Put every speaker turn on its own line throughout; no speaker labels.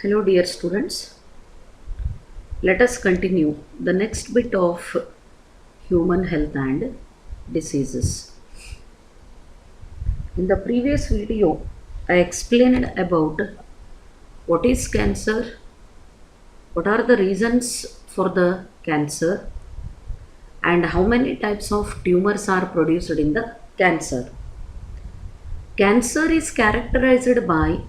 Hello, dear students. Let us continue the next bit of human health and diseases. In the previous video, I explained about what is cancer, what are the reasons for the cancer, and how many types of tumors are produced in the cancer. Cancer is characterized by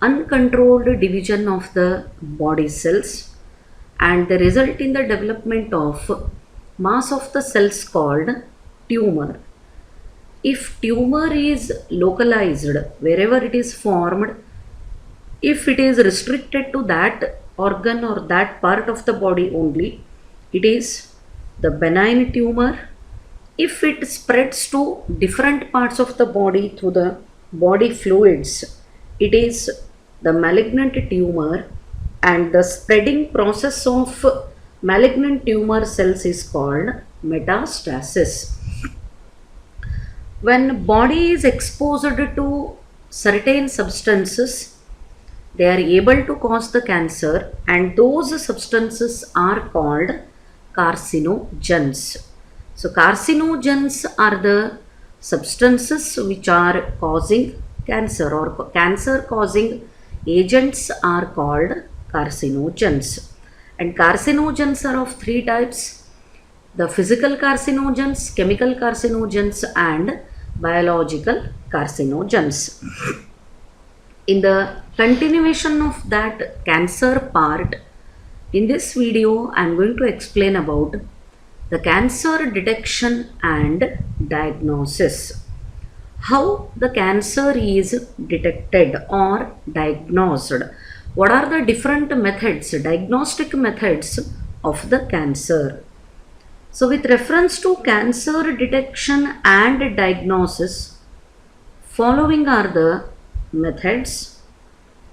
uncontrolled division of the body cells, and they result in the development of mass of the cells called tumor. If tumor is localized wherever it is formed, if it is restricted to that organ or that part of the body only, it is the benign tumor. If it spreads to different parts of the body through the body fluids, it is the malignant tumor, and the spreading process of malignant tumor cells is called metastasis. When body is exposed to certain substances, they are able to cause the cancer, and those substances are called carcinogens. So carcinogens are the substances which are causing cancer, or cancer causing agents are called carcinogens. And carcinogens are of three types: the physical carcinogens, chemical carcinogens, and biological carcinogens. In the continuation of that cancer part, in this video I am going to explain about the cancer detection and diagnosis. How the cancer is detected or diagnosed. What are the different methods, diagnostic methods of the cancer? So with reference to cancer detection and diagnosis, following are the methods.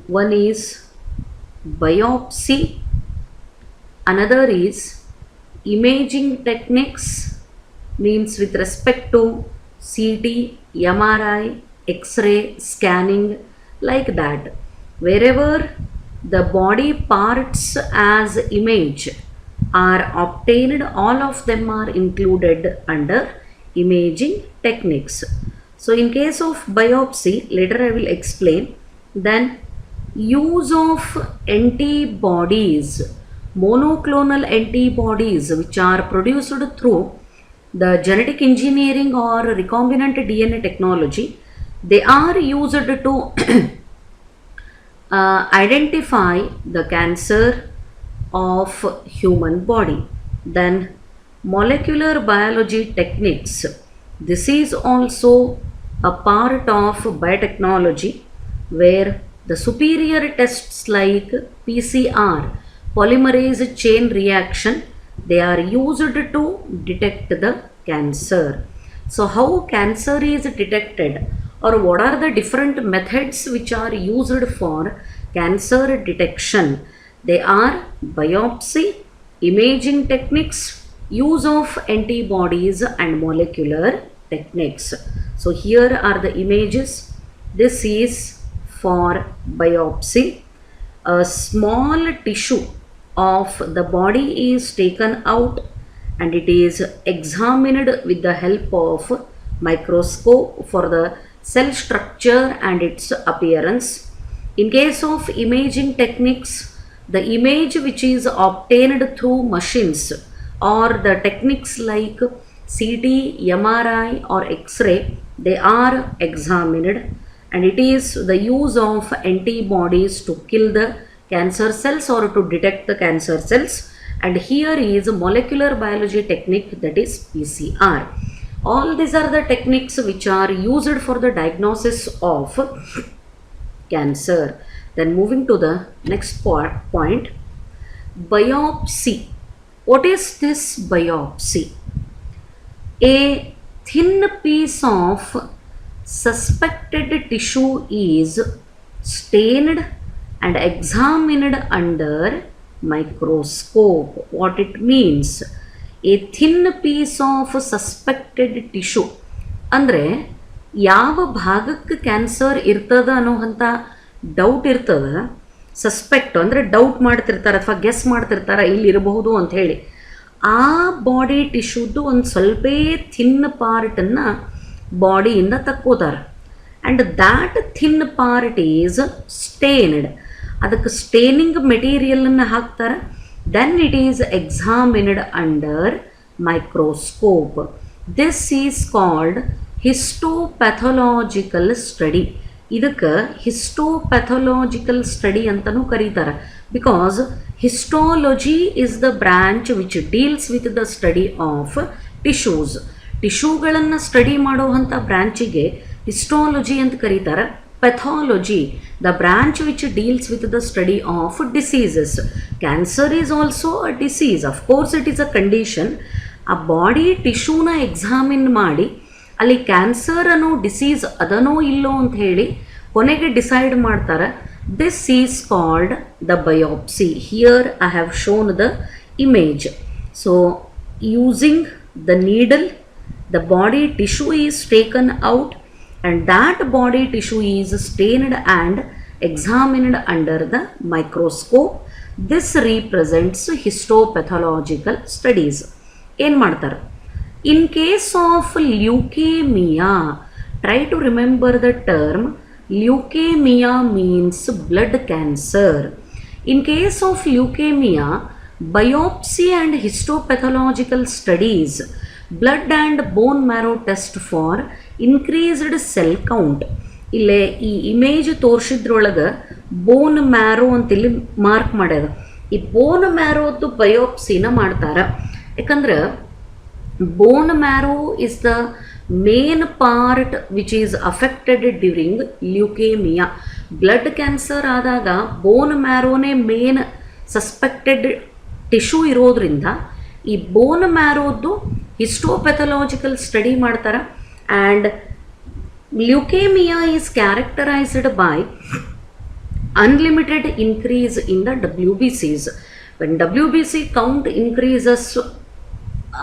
One is biopsy, another is imaging techniques, means with respect to CT, MRI, X-ray, scanning, like that. Wherever the body parts as image are obtained, all of them are included under imaging techniques. So in case of biopsy, later I will explain. Then use of antibodies, monoclonal antibodies, which are produced through the genetic engineering or recombinant DNA technology. They are used to identify the cancer of human body. Then molecular biology techniques. This is also a part of biotechnology, where the superior tests like PCR, polymerase chain reaction, they are used to detect the cancer. So how cancer is detected, or what are the different methods which are used for cancer detection? They are biopsy, imaging techniques, use of antibodies, and molecular techniques. So here are the images. This is for biopsy. A small tissue of the body is taken out, and it is examined with the help of microscope for the cell structure and its appearance. In case of imaging techniques, the image which is obtained through machines or the techniques like CT, MRI, or X-ray, they are examined, and it is the use of antibodies to kill the cancer cells or to detect the cancer cells. And here is molecular biology technique, that is PCR. All these are the techniques which are used for the diagnosis of cancer. Then moving to the next point, biopsy. What is this biopsy? A thin piece of suspected tissue is stained and examined under microscope. What it means? A thin piece of suspected tissue ಅಂದರೆ ಯಾವ ಭಾಗಕ್ಕೆ cancer ಇರ್ತದ ಅನ್ನೋಂಥ doubt ಇರ್ತದ, suspect ಅಂದರೆ doubt ಮಾಡ್ತಿರ್ತಾರೆ ಅಥವಾ guess ಮಾಡ್ತಿರ್ತಾರೆ ಇಲ್ಲಿರಬಹುದು ಅಂತ ಹೇಳಿ, ಆ ಬಾಡಿ ಟಿಶ್ಯೂದು ಒಂದು ಸ್ವಲ್ಪ ಥಿನ್ ಪಾರ್ಟನ್ನು ಬಾಡಿಯಿಂದ ತಕ್ಕೋತಾರೆ. And that thin part is stained. ಅದಕ್ಕೆ ಸ್ಟೇನಿಂಗ್ ಮೆಟೀರಿಯಲನ್ನು ಹಾಕ್ತಾರೆ. Then it is examined under microscope. This is called histopathological study. ಇದಕ್ಕೆ ಹಿಸ್ಟೋಪ್ಯಾಥೊಲಾಜಿಕಲ್ ಸ್ಟಡಿ ಅಂತಲೂ ಕರೀತಾರೆ. Because histology is the branch which deals with the study of tissues. ಟಿಶ್ಯೂಗಳನ್ನು study ಮಾಡುವಂಥ ಬ್ರ್ಯಾಂಚಿಗೆ histology ಅಂತ ಕರೀತಾರೆ. pathology, the branch which deals with the study of diseases. Cancer is also a disease. Of course, it is a condition. ಆ body ಟಿಶ್ಯೂನ examine ಮಾಡಿ ಅಲ್ಲಿ cancer ಅನ್ನೋ disease ಅದನೋ ಇಲ್ಲೋ ಅಂತ ಹೇಳಿ ಕೊನೆಗೆ ಡಿಸೈಡ್ ಮಾಡ್ತಾರೆ. This is called the biopsy. Here I have shown the image. So using the needle, the body tissue is taken out and that body tissue is stained and examined under the microscope. This represents histopathological studies. ಏನು ಮಾಡ್ತಾರೆ? In case of leukemia, try to remember the term. Leukemia means blood cancer. In case of leukemia, biopsy and histopathological studies, blood and bone marrow test for increased cell count. ಇಲ್ಲೇ ಈ image ತೋರಿಸಿದ್ರೊಳಗೆ bone marrow ಅಂತಿಲ್ಲಿ mark ಮಾಡ್ಯದ. ಈ bone ಮ್ಯಾರೋದು ಬಯೋಪ್ಸಿನ ಮಾಡ್ತಾರೆ. ಯಾಕಂದ್ರೆ bone marrow is the main part which is affected during leukemia. Blood cancer ಆದಾಗ ಬೋನ್ ಮ್ಯಾರೋನೇ ಮೇನ್ ಸಸ್ಪೆಕ್ಟೆಡ್ ಟಿಶ್ಯೂ ಇರೋದ್ರಿಂದ ಈ ಬೋನ್ ಮ್ಯಾರೋದು ಹಿಸ್ಟೋಪ್ಯಾಥೊಲಾಜಿಕಲ್ ಸ್ಟಡಿ ಮಾಡ್ತಾರೆ. And leukemia is characterized by unlimited increase in the WBCs. When WBC count increases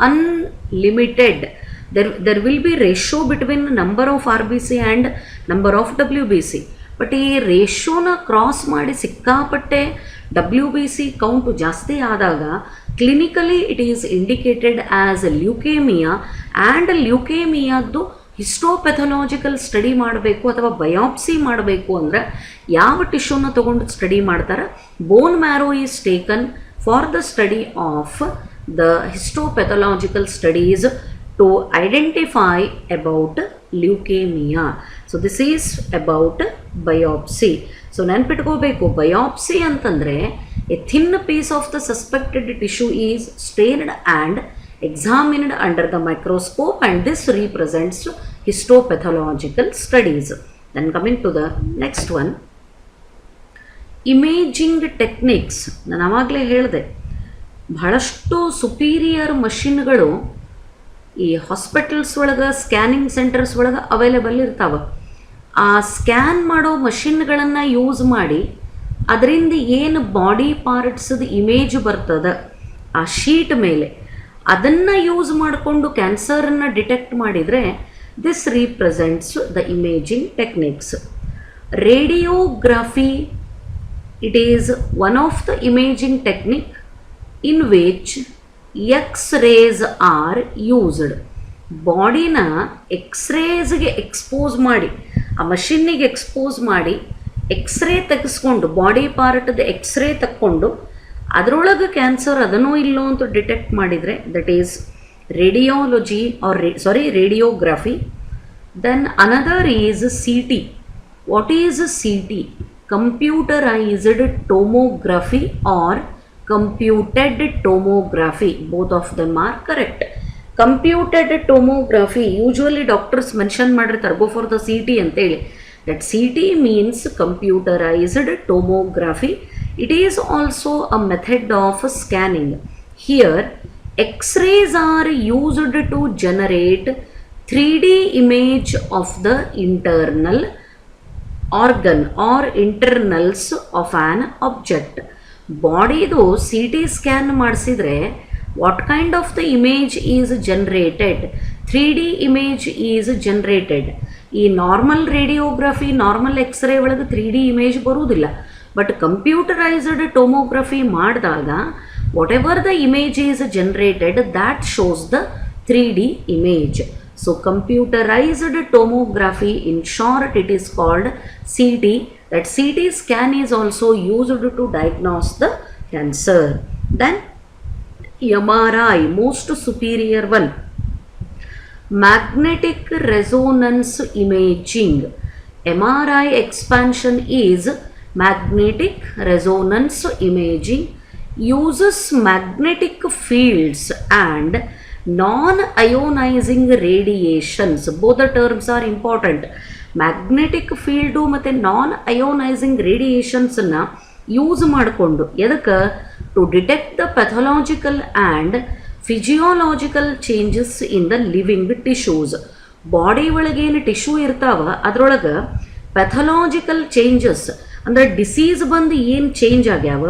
unlimited, there will be ratio between number of RBC and number of WBC. But ಈ ರೇಷೋನ cross ಮಾಡಿ ಸಿಕ್ಕಾಪಟ್ಟೆ WBC count ಜಾಸ್ತಿ ಆದಾಗ clinically it is indicated as leukemia. And ಲ್ಯೂಕೇಮಿಯಾದ್ದು histopathological study ಮಾಡಬೇಕು ಅಥವಾ biopsy ಮಾಡಬೇಕು ಅಂದರೆ ಯಾವ ಟಿಶ್ಯೂನ ತೊಗೊಂಡು ಸ್ಟಡಿ ಮಾಡ್ತಾರೆ? Bone marrow is taken for the study of the histopathological studies to identify about leukemia. So this is about biopsy. So ನೆನ್ಪಿಟ್ಕೋಬೇಕು, biopsy ಅಂತಂದರೆ a thin piece of the suspected tissue is stained and examined under the microscope, and this represents histopathological studies. Then coming to the next one, imaging techniques. ನಾನು ಆವಾಗಲೇ ಹೇಳಿದೆ, ಬಹಳಷ್ಟು superior ಮಷಿನ್ಗಳು ಈ hospitals ಒಳಗೆ, scanning centres ಒಳಗೆ available ಇರ್ತಾವೆ. ಆ scan ಮಾಡೋ ಮಷಿನ್ಗಳನ್ನು ಯೂಸ್ ಮಾಡಿ ಅದರಿಂದ ಏನು ಬಾಡಿ ಪಾರ್ಟ್ಸದ ಇಮೇಜ್ ಬರ್ತದೆ ಆ ಶೀಟ್ ಮೇಲೆ, ಅದನ್ನು ಯೂಸ್ ಮಾಡಿಕೊಂಡು ಕ್ಯಾನ್ಸರನ್ನು ಡಿಟೆಕ್ಟ್ ಮಾಡಿದರೆ this represents the imaging techniques. Radiography, it is one of the imaging technique in which x-rays are used. ಬಾಡಿನ ಎಕ್ಸ್ರೇಸ್ಗೆ ಎಕ್ಸ್ಪೋಸ್ ಮಾಡಿ, ಆ ಮಷಿನ್ನಿಗೆ ಎಕ್ಸ್ಪೋಸ್ ಮಾಡಿ ಎಕ್ಸ್ರೇ ತೆಗೆಸ್ಕೊಂಡು, ಬಾಡಿ ಪಾರ್ಟದ ಎಕ್ಸ್ರೇ ತಕ್ಕೊಂಡು ಅದರೊಳಗೆ ಕ್ಯಾನ್ಸರ್ ಅದನ್ನೋ ಇಲ್ಲೋ ಅಂತ ಡಿಟೆಕ್ಟ್ ಮಾಡಿದರೆ that is radiology or radiography. Then another is CT. What is CT? Computerised tomography or computed tomography. Both of them are correct. Computed ಟೋಮೋಗ್ರಫಿ usually doctors mention ಮಾಡಿರ್ತಾರೆ, go for the CT ಅಂತೇಳಿ. That CT means computerised tomography. It is also a method of scanning. Here, X-rays are used to generate 3D image of the internal organ or internals of an object. ಬಾಡಿದು CT scan ಮಾಡಿಸಿದ್ರೆ what kind of the image is generated? 3D image is generated. ಈ normal radiography, normal x ray ಒಳಗೆ 3D image ಬರುವುದಿಲ್ಲ. But computerised tomography ಮಾಡಿದಾಗ whatever the image is generated, that shows the 3D image. So computerized tomography, in short it is called CT. That CT scan is also used to diagnose the cancer. Then MRI, most superior one, magnetic resonance imaging. MRI expansion is magnetic resonance imaging, uses magnetic fields and non-ionizing radiations. Both the terms are important. Magnetic field ಮತ್ತು non-ionizing radiations ನ use ಮಾಡಿಕೊಂಡು ಎದಕ್ಕೆ to detect the pathological and physiological changes in the living tissues. Body ಒಳಗೇನು tissue ಇರ್ತಾವ ಅದರೊಳಗೆ pathological changes ಅಂದರೆ disease ಬಂದು ಏನು ಚೇಂಜ್ ಆಗ್ಯಾವ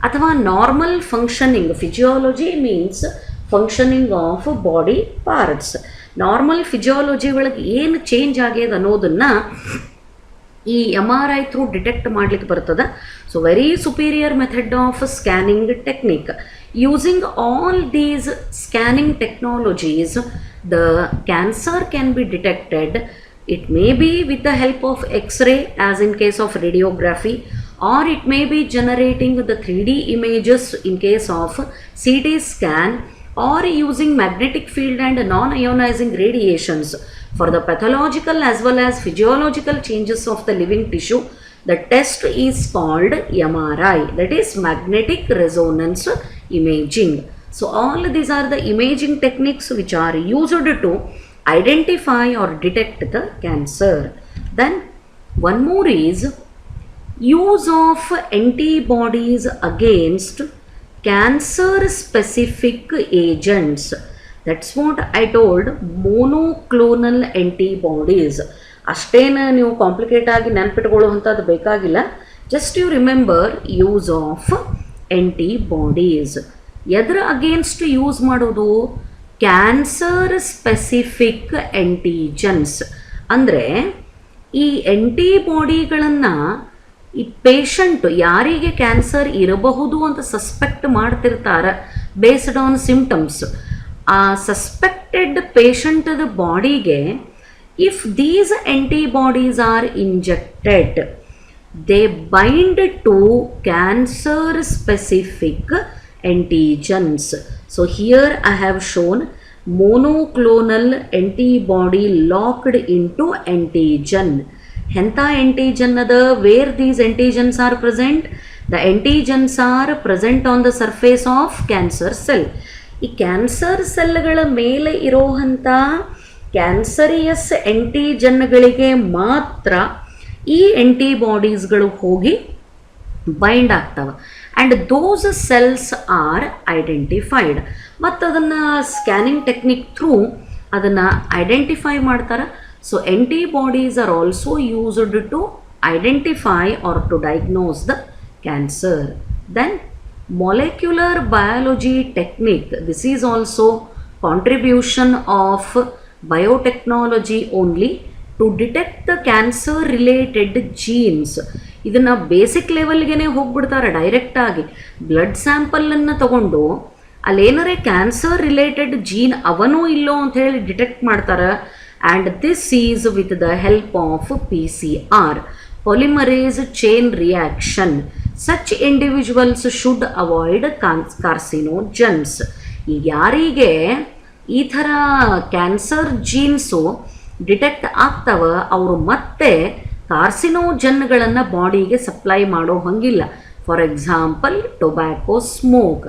ಅಥವಾ normal functioning. Physiology means functioning of body parts. Normal physiology ಒಳಗೆ ಏನು ಚೇಂಜ್ ಆಗ್ಯದ ಅನ್ನೋದನ್ನು ಈ MRI ಥ್ರೂ ಡಿಟೆಕ್ಟ್ ಮಾಡ್ಲಿಕ್ಕೆ ಬರ್ತದೆ. So very superior method of scanning technique. Using all these scanning technologies the cancer can be detected. It may be with the help of X-ray as in case of radiography, or it may be generating the 3D images in case of CT scan, or using magnetic field and non-ionizing radiations for the pathological as well as physiological changes of the living tissue. The test is called MRI, that is magnetic resonance imaging. So all these are the imaging techniques which are used to identify or detect the cancer. Then one more is use of antibodies against cancer specific agents. That's what I told, monoclonal antibodies. ಅಷ್ಟೇನು ನೀವು complicate ಆಗಿ ನೆನಪಿಟ್ಕೊಳ್ಳುವಂಥದ್ದು ಬೇಕಾಗಿಲ್ಲ. Just you remember use of antibodies. ಎದರ against use ಮಾಡೋದು? Cancer specific antigens. ಅಂದರೆ ಈ ಆ್ಯಂಟಿಬಾಡಿಗಳನ್ನು ಈ ಪೇಷಂಟ್ ಯಾರಿಗೆ ಕ್ಯಾನ್ಸರ್ ಇರಬಹುದು ಅಂತ ಸಸ್ಪೆಕ್ಟ್ ಮಾಡ್ತಿರ್ತಾರೆ ಬೇಸ್ಡ್ ಆನ್ ಸಿಂಪ್ಟಮ್ಸ್. ಆ ಸಸ್ಪೆಕ್ಟೆಡ್ ಪೇಷಂಟದ ಬಾಡಿಗೆ if these antibodies are injected, they bind to cancer specific antigens. So here I have shown monoclonal antibody locked into antigen. Henta antigen ada, where these antigens are present? The antigens are present on the surface of cancer cell. ಈ cancer ಸೆಲ್ಗಳ ಮೇಲೆ ಇರೋವಂಥ ಕ್ಯಾನ್ಸರಿಯಸ್ ಆ್ಯಂಟಿಜನ್ಗಳಿಗೆ ಮಾತ್ರ ಈ ಆ್ಯಂಟಿಬಾಡೀಸ್ಗಳು ಹೋಗಿ bind ಆಗ್ತವೆ. And those cells are identified. ಮತ್ತು ಅದನ್ನು scanning technique through ಅದನ್ನು ಐಡೆಂಟಿಫೈ ಮಾಡ್ತಾರೆ. So antibodies are also used to identify or to diagnose the cancer. Then molecular biology technique, this is also contribution of biotechnology only to detect the cancer related genes. ಇದನ್ನು basic ಲೆವೆಲ್ಗೆ ಹೋಗ್ಬಿಡ್ತಾರೆ ಡೈರೆಕ್ಟಾಗಿ. Blood ಸ್ಯಾಂಪಲನ್ನು ತಗೊಂಡು ಅಲ್ಲೇನಾರೆ cancer related gene ಅವನೋ ಇಲ್ಲೋ ಅಂತ ಹೇಳಿ detect ಮಾಡ್ತಾರೆ. And this is with the help of PCR, polymerase chain reaction. Such individuals should avoid carcinogens. ಈಗ ಯಾರಿಗೆ ಈ ಥರ ಕ್ಯಾನ್ಸರ್ ಜೀನ್ಸು ಡಿಟೆಕ್ಟ್ ಆಗ್ತವ ಅವರು ಮತ್ತೆ ಕಾರ್ಸಿನೋಜನ್ಗಳನ್ನು ಬಾಡಿಗೆ ಸಪ್ಲೈ ಮಾಡೋ ಹಂಗಿಲ್ಲ. For example tobacco smoke.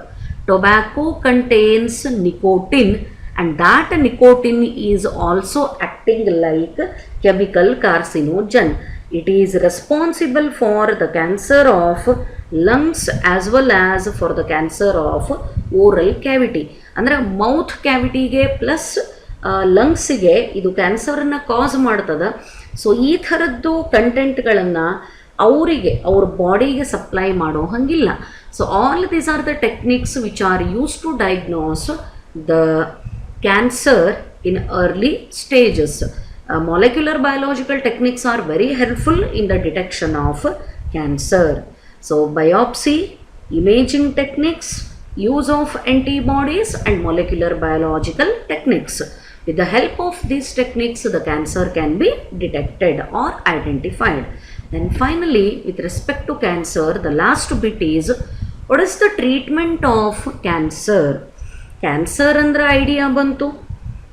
Tobacco contains nicotine and that nicotine is also acting like chemical carcinogen. It is responsible for the cancer of lungs as well as for the cancer of oral cavity. ಅಂದರೆ mouth ಕ್ಯಾವಿಟಿಗೆ plus ಲಂಗ್ಸಿಗೆ ಇದು ಕ್ಯಾನ್ಸರನ್ನು ಕಾಸ್ ಮಾಡ್ತದೆ. So ಈ ಥರದ್ದು ಕಂಟೆಂಟ್ಗಳನ್ನು ಅವರಿಗೆ ಅವ್ರ ಬಾಡಿಗೆ supply ಮಾಡೋ ಹಂಗಿಲ್ಲ. So all these are the techniques which are use to diagnose the cancer in early stages. Molecular biological techniques are very helpful in the detection of cancer. So biopsy, imaging techniques, use of antibodies and molecular biological techniques. With the help of these techniques, the cancer can be detected or identified. Then finally, with respect to cancer, the last bit is, what is the treatment of cancer? Cancer ಅಂದ್ರೆ idea ಬಂತು.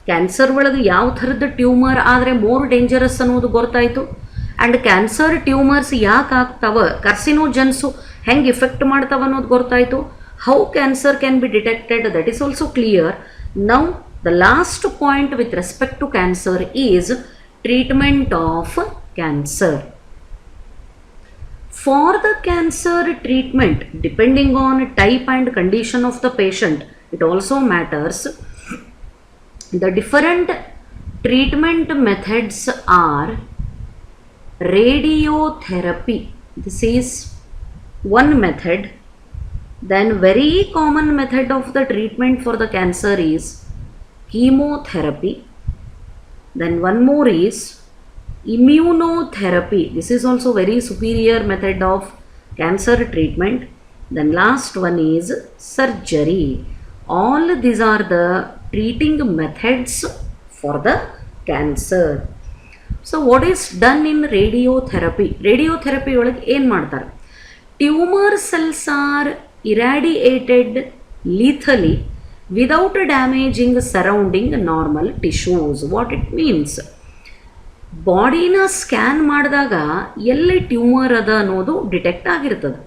Cancer ಒಳಗೆ ಯಾವ ಥರದ tumour ಆದರೆ more dangerous ಅನ್ನೋದು ಗೊತ್ತಾಯಿತು. And cancer tumours ಯಾಕೆ ಆಗ್ತಾವ, ಕಾರ್ಸಿನೋಜನ್ಸು ಹೆಂಗೆ ಇಫೆಕ್ಟ್ ಮಾಡ್ತಾವ ಅನ್ನೋದು ಗೊತ್ತಾಯಿತು. How cancer can be detected, that is also clear. Now the last point with respect to cancer is treatment of cancer. For the cancer treatment, depending on type and condition of the patient, it also matters. The different treatment methods are radiotherapy. This is one method. Then very common method of the treatment for the cancer is chemotherapy. Then one more is immunotherapy. This is also very superior method of cancer treatment. Then last one is surgery. All these are the treating methods for the cancer. So what is done in radiotherapy? Radiotherapy ಒಳಗೆ ಏನು ಮಾಡ್ತಾರೆ? Tumor cells are irradiated lethally without damaging surrounding normal tissues. What it means? ಬಾಡಿನ scan ಮಾಡಿದಾಗ ಎಲ್ಲಿ tumour ಅದ ಅನ್ನೋದು detect ಆಗಿರ್ತದೆ.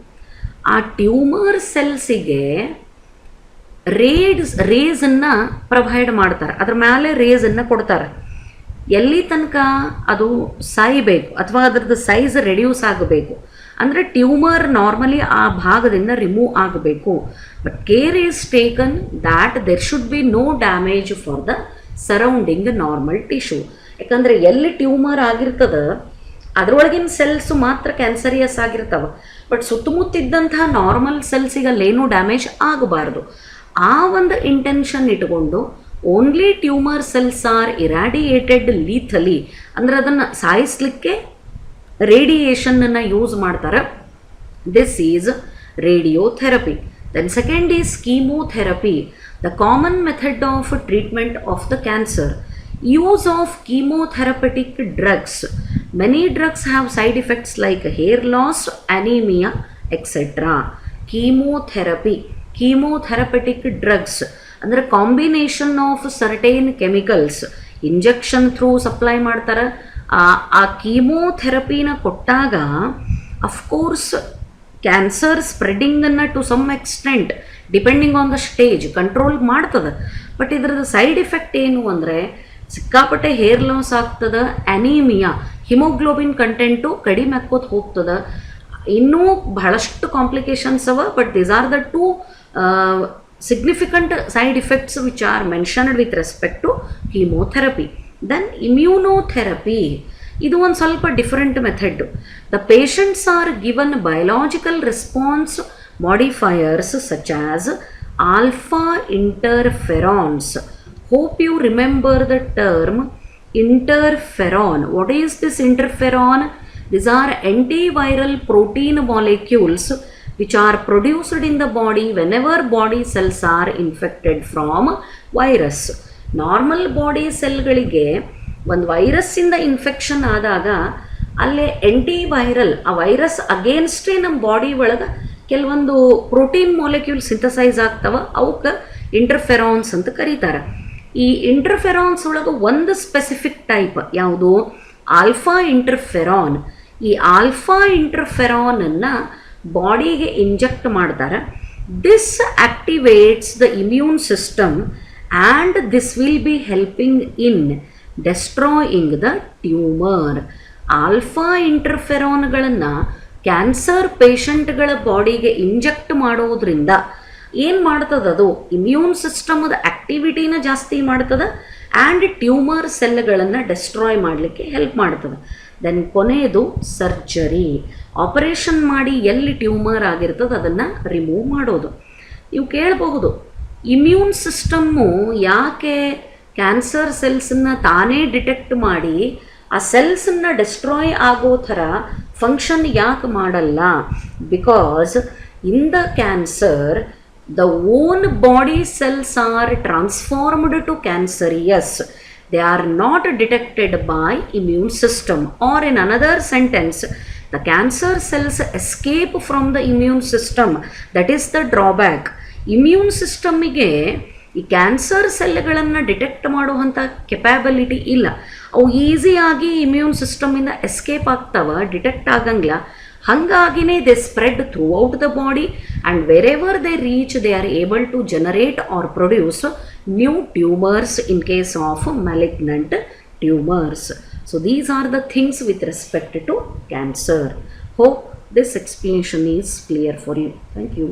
ಆ ಟ್ಯೂಮರ್ ಸೆಲ್ಸಿಗೆ ರೇಸನ್ನು ಪ್ರೊವೈಡ್ ಮಾಡ್ತಾರೆ, ಅದ್ರ ಮೇಲೆ ರೇಸನ್ನು ಕೊಡ್ತಾರೆ. ಎಲ್ಲಿ ತನಕ ಅದು ಸಾಯಬೇಕು ಅಥವಾ ಅದರದ್ದು ಸೈಜ್ ರೆಡ್ಯೂಸ್ ಆಗಬೇಕು, ಅಂದರೆ ಟ್ಯೂಮರ್ ನಾರ್ಮಲಿ ಆ ಭಾಗದಿಂದ ರಿಮೂವ್ ಆಗಬೇಕು. But care is taken that there should be no damage for the surrounding normal tissue. ಯಾಕಂದರೆ ಎಲ್ಲಿ ಟ್ಯೂಮರ್ ಆಗಿರ್ತದೆ ಅದರೊಳಗಿನ ಸೆಲ್ಸು ಮಾತ್ರ ಕ್ಯಾನ್ಸರಿಯಸ್ ಆಗಿರ್ತಾವೆ, ಬಟ್ ಸುತ್ತಮುತ್ತಿದ್ದಂತಹ ನಾರ್ಮಲ್ ಸೆಲ್ಸಿಗೆ ಅಲ್ಲೇನೂ ಡ್ಯಾಮೇಜ್ ಆಗಬಾರ್ದು. ಆ ಒಂದು ಇಂಟೆನ್ಷನ್ ಇಟ್ಕೊಂಡು only tumour cells are irradiated lethally, ಅಂದರೆ ಅದನ್ನು ಸಾಯಿಸಲಿಕ್ಕೆ ರೇಡಿಯೇಷನನ್ನು ಯೂಸ್ ಮಾಡ್ತಾರೆ. This is radiotherapy. Then second is chemotherapy, the common method of treatment of the cancer. Use of chemotherapeutic drugs. Many drugs have side effects like hair loss, anemia, etc. Chemotherapeutic drugs ಅಂದರೆ combination of certain chemicals injection through supply ಮಾಡ್ತಾರೆ. ಆ ಕೀಮೋಥೆರಪಿನ ಕೊಟ್ಟಾಗ of course cancer ಸ್ಪ್ರೆಡಿಂಗನ್ನು to some extent depending on the stage control ಮಾಡ್ತದೆ. But ಇದರದ್ದು side effect ಏನು ಅಂದರೆ ಸಿಕ್ಕಾಪಟ್ಟೆ ಹೇರ್ ಲಾಸ್ ಆಗ್ತದೆ, ಅನೀಮಿಯಾ ಹಿಮೋಗ್ಲೋಬಿನ್ ಕಂಟೆಂಟು ಕಡಿಮೆ ಆಕ್ಕೋತ ಹೋಗ್ತದೆ. ಇನ್ನೂ ಬಹಳಷ್ಟು ಕಾಂಪ್ಲಿಕೇಶನ್ಸ್ ಅವ, but these are the two significant side effects which are mentioned with respect to chemotherapy. Then immunotherapy, ಇದು ಒಂದು ಸ್ವಲ್ಪ different method. The patients are given biological response modifiers such as alpha interferons. Hope you remember the term interferon. What is this interferon? These are antiviral protein molecules which are produced in the body whenever body cells are infected from virus. Normal body ಸೆಲ್ಗಳಿಗೆ ಒಂದು ವೈರಸ್ಸಿಂದ infection ಆದಾಗ ಅಲ್ಲೇ antiviral ಆ virus ಅಗೇನ್ಸ್ಟೇ ನಮ್ಮ body ಒಳಗೆ ಕೆಲವೊಂದು protein molecule synthesise ಆಗ್ತವೆ, ಅವಕ್ಕೆ ಇಂಟರ್ಫೆರಾನ್ಸ್ ಅಂತ ಕರೀತಾರೆ. ಈ ಇಂಟರ್ಫೆರಾನ್ಸ್ ಒಳಗೆ ಒಂದು ಸ್ಪೆಸಿಫಿಕ್ ಟೈಪ್ ಯಾವುದು? Alpha interferon. ಈ ಆಲ್ಫಾ ಇಂಟರ್ಫೆರಾನನ್ನು ಬಾಡಿಗೆ ಇಂಜೆಕ್ಟ್ ಮಾಡ್ತಾರೆ. This activates the immune system and this will be helping in destroying the tumour. Alpha ಇಂಟರ್ಫೆರಾನ್ಗಳನ್ನು ಕ್ಯಾನ್ಸರ್ ಪೇಷಂಟ್ಗಳ ಬಾಡಿಗೆ ಇಂಜೆಕ್ಟ್ ಮಾಡೋದ್ರಿಂದ ಏನು ಮಾಡ್ತದೆ? ಅದು ಇಮ್ಯೂನ್ ಸಿಸ್ಟಮದ ಆ್ಯಕ್ಟಿವಿಟಿನ ಜಾಸ್ತಿ ಮಾಡ್ತದೆ ಆ್ಯಂಡ್ ಟ್ಯೂಮರ್ ಸೆಲ್ಗಳನ್ನು ಡೆಸ್ಟ್ರಾಯ್ ಮಾಡಲಿಕ್ಕೆ ಹೆಲ್ಪ್ ಮಾಡ್ತದೆ. ದೆನ್ ಕೊನೆಯದು ಸರ್ಜರಿ. ಆಪರೇಷನ್ ಮಾಡಿ ಎಲ್ಲಿ ಟ್ಯೂಮರ್ ಆಗಿರ್ತದೆ ಅದನ್ನು ರಿಮೂವ್ ಮಾಡೋದು. ನೀವು ಕೇಳಬಹುದು, ಇಮ್ಯೂನ್ ಸಿಸ್ಟಮ್ಮು ಯಾಕೆ ಕ್ಯಾನ್ಸರ್ ಸೆಲ್ಸನ್ನು ತಾನೇ ಡಿಟೆಕ್ಟ್ ಮಾಡಿ ಆ ಸೆಲ್ಸನ್ನು ಡಿಸ್ಟ್ರಾಯ್ ಆಗೋ ಥರ ಫಂಕ್ಷನ್ ಯಾಕೆ ಮಾಡಲ್ಲ? Because in the cancer the own body cells are transformed to cancerous. They are not detected by immune system, or in another sentence, the cancer cells escape from the immune system. That is the drawback. Immune system ಗೆ ಈ cancer ಸೆಲ್ಗಳನ್ನು detect ಮಾಡುವಂಥ capability ಇಲ್ಲ. ಅವು ಈಸಿಯಾಗಿ immune ಸಿಸ್ಟಮಿಂದ escape ಆಗ್ತಾವ, detect ಆಗಂಗಿಲ್ಲ. ಹಾಗಾಗಿನೇ they spread throughout the body, and wherever they reach they are able to generate or produce new tumours in case of malignant tumours. So these are the things with respect to cancer. Hope this explanation is clear for you. Thank you.